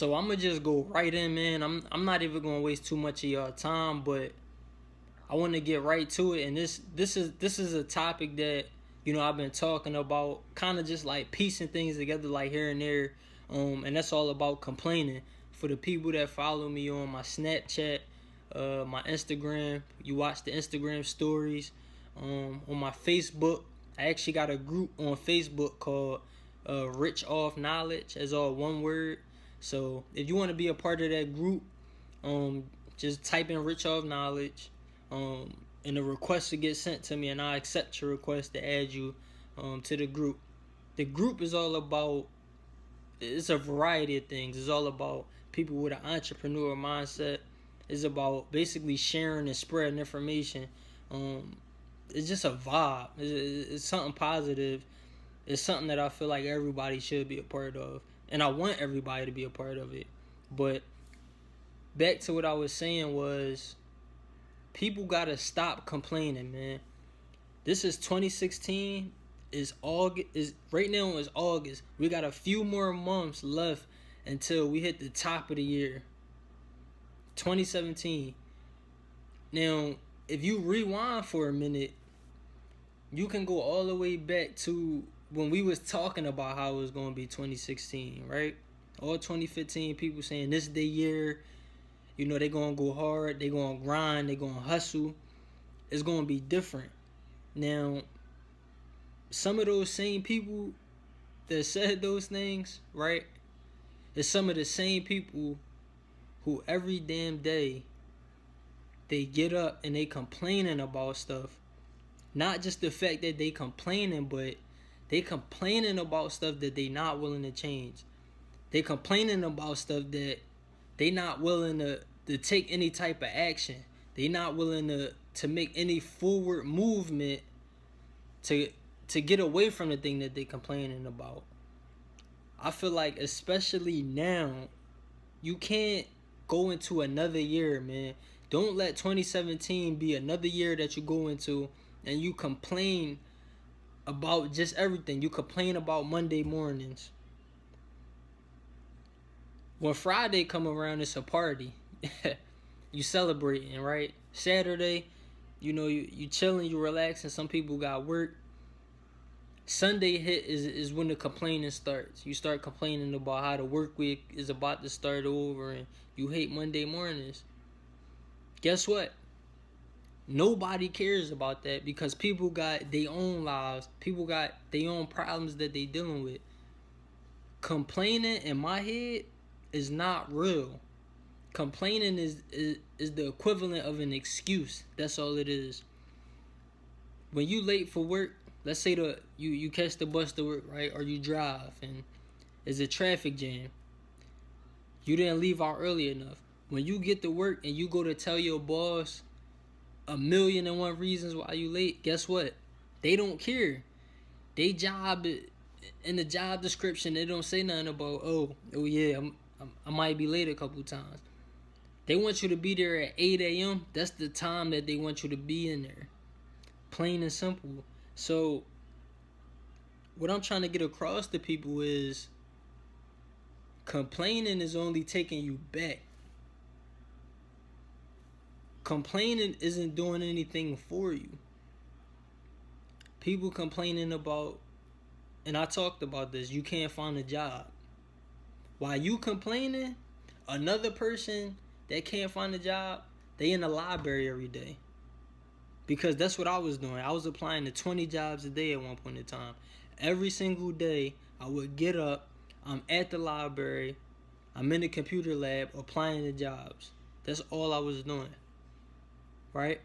So I'm gonna just go right in, man. I'm not even gonna waste too much of y'all time, but I want to get right to it. And this is a topic that I've been talking about, kind of just like piecing things together, like here and there. And that's all about complaining. For the people that follow me on my Snapchat, my Instagram, you watch the Instagram stories. On my Facebook, I actually got a group on Facebook called Rich Off Knowledge, as all one word. So if you want to be a part of that group, just type in Rich Off Knowledge, and a request to get sent to me, and I accept your request to add you to the group. The group is all about, it's a variety of things. It's all about people with an entrepreneur mindset. It's about basically sharing and spreading information. It's just a vibe. It's something positive. It's something that I feel like everybody should be a part of, and I want everybody to be a part of it. But back to what I was saying was, people gotta stop complaining, man. This is 2016. Is August? Is right now is August. We got a few more months left until we hit the top of the year. 2017. Now, if you rewind for a minute, you can go all the way back to when we was talking about how it was gonna be 2016, right? All 2015, people saying this is the year. They gonna go hard. They gonna grind. They gonna hustle. It's gonna be different. Now, some of those same people that said those things, right? It's some of the same people who every damn day they get up and they complaining about stuff. Not just the fact that they complaining, but they complaining about stuff that they not willing to change. They complaining about stuff that they not willing to take any type of action. They not willing to make any forward movement to get away from the thing that they complaining about. I feel like especially now, you can't go into another year, man. Don't let 2017 be another year that you go into and you complain about just everything. You complain about Monday mornings. When Friday come around, it's a party. You celebrating, right? Saturday, you chilling, you relaxing. Some people got work. Sunday hit is when the complaining starts. You start complaining about how the work week is about to start over and you hate Monday mornings. Guess what? Nobody cares about that because people got their own lives. People got their own problems that they dealing with. Complaining in my head is not real. Complaining is the equivalent of an excuse. That's all it is. When you late for work, let's say you catch the bus to work, right? Or you drive and there's a traffic jam. You didn't leave out early enough. When you get to work and you go to tell your boss 1,000,001 reasons why you late, guess what? They don't care. They job, in the job description, they don't say nothing about, oh yeah, I might be late a couple times. They want you to be there at 8 a.m. That's the time that they want you to be in there. Plain and simple. So, what I'm trying to get across to people is complaining is only taking you back. Complaining isn't doing anything for you. People complaining about, and I talked about this, you can't find a job. While you complaining, another person that can't find a job, they in the library every day. Because that's what I was doing. I was applying to 20 jobs a day at one point in time. Every single day, I would get up, I'm at the library, I'm in the computer lab applying to jobs. That's all I was doing. Right?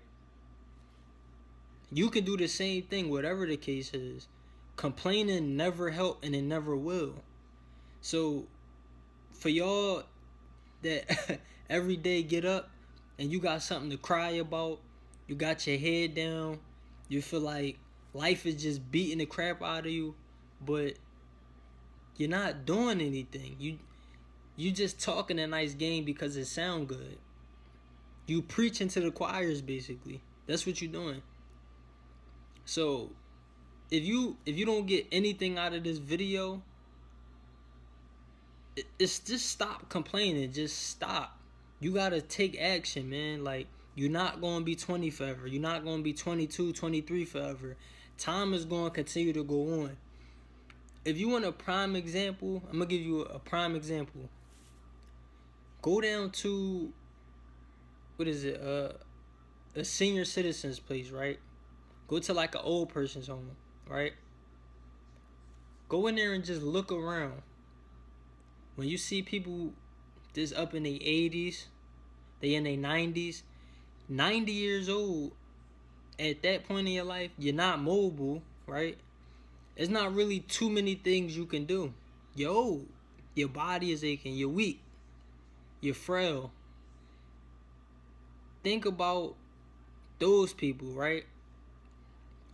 You can do the same thing, whatever the case is. Complaining never helped and it never will. So, for y'all that every day get up and you got something to cry about, you got your head down, you feel like life is just beating the crap out of you, but you're not doing anything. You just talking a nice game because it sound good. You preaching to the choirs, basically. That's what you're doing. So, if you don't get anything out of this video, it's just stop complaining. Just stop. You gotta take action, man. Like, you're not gonna be 20 forever. You're not gonna be 22, 23 forever. Time is gonna continue to go on. If you want a prime example, I'm gonna give you a prime example. Go down to, what is it? A senior citizens place, right? Go to like an old person's home, right? Go in there and just look around. When you see people this up in their 80s, they in their 90s, 90 years old, at that point in your life, you're not mobile, right? It's not really too many things you can do. You're old. Your body is aching. You're weak. You're frail. Think about those people, right?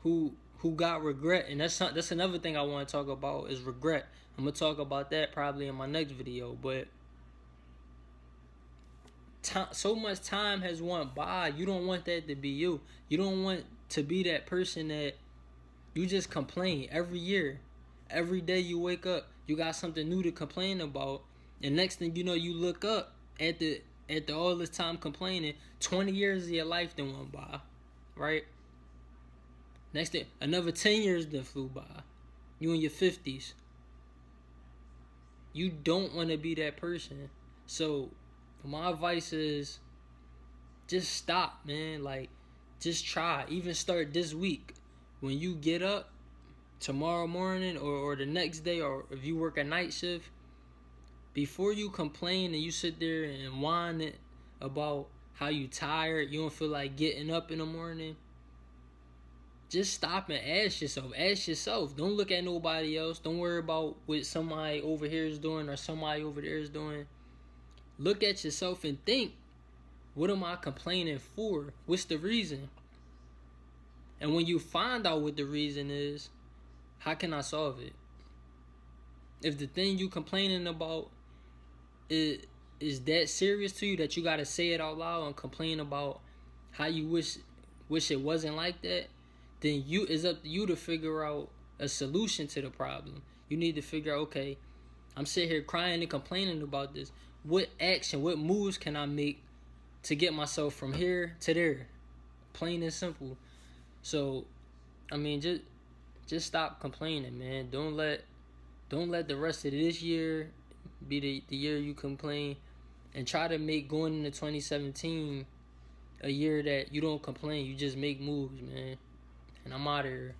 Who got regret, and that's another thing I want to talk about is regret. I'm gonna talk about that probably in my next video, but so much time has went by. You don't want that to be you. You don't want to be that person that you just complain every year. Every day you wake up, you got something new to complain about, and next thing you know, you look up at the all this time complaining. 20 years of your life then went by, right? Next thing, another 10 years then flew by. You in your 50s. You don't want to be that person. So my advice is just stop, man. Like, just try. Even start this week. When you get up tomorrow morning or the next day, or if you work a night shift, before you complain and you sit there and whine about how you tired, you don't feel like getting up in the morning, just stop and ask yourself. Ask yourself. Don't look at nobody else. Don't worry about what somebody over here is doing or somebody over there is doing. Look at yourself and think, what am I complaining for? What's the reason? And when you find out what the reason is, how can I solve it? If the thing you complaining about is that serious to you that you gotta say it out loud and complain about how you wish it wasn't like that, then it's up to you to figure out a solution to the problem. You need to figure out, okay, I'm sitting here crying and complaining about this. What action, what moves can I make to get myself from here to there? Plain and simple. So, I mean, just stop complaining, man. Don't let the rest of this year be the year you complain, and try to make going into 2017 a year that you don't complain. You just make moves, man. And I'm out of here.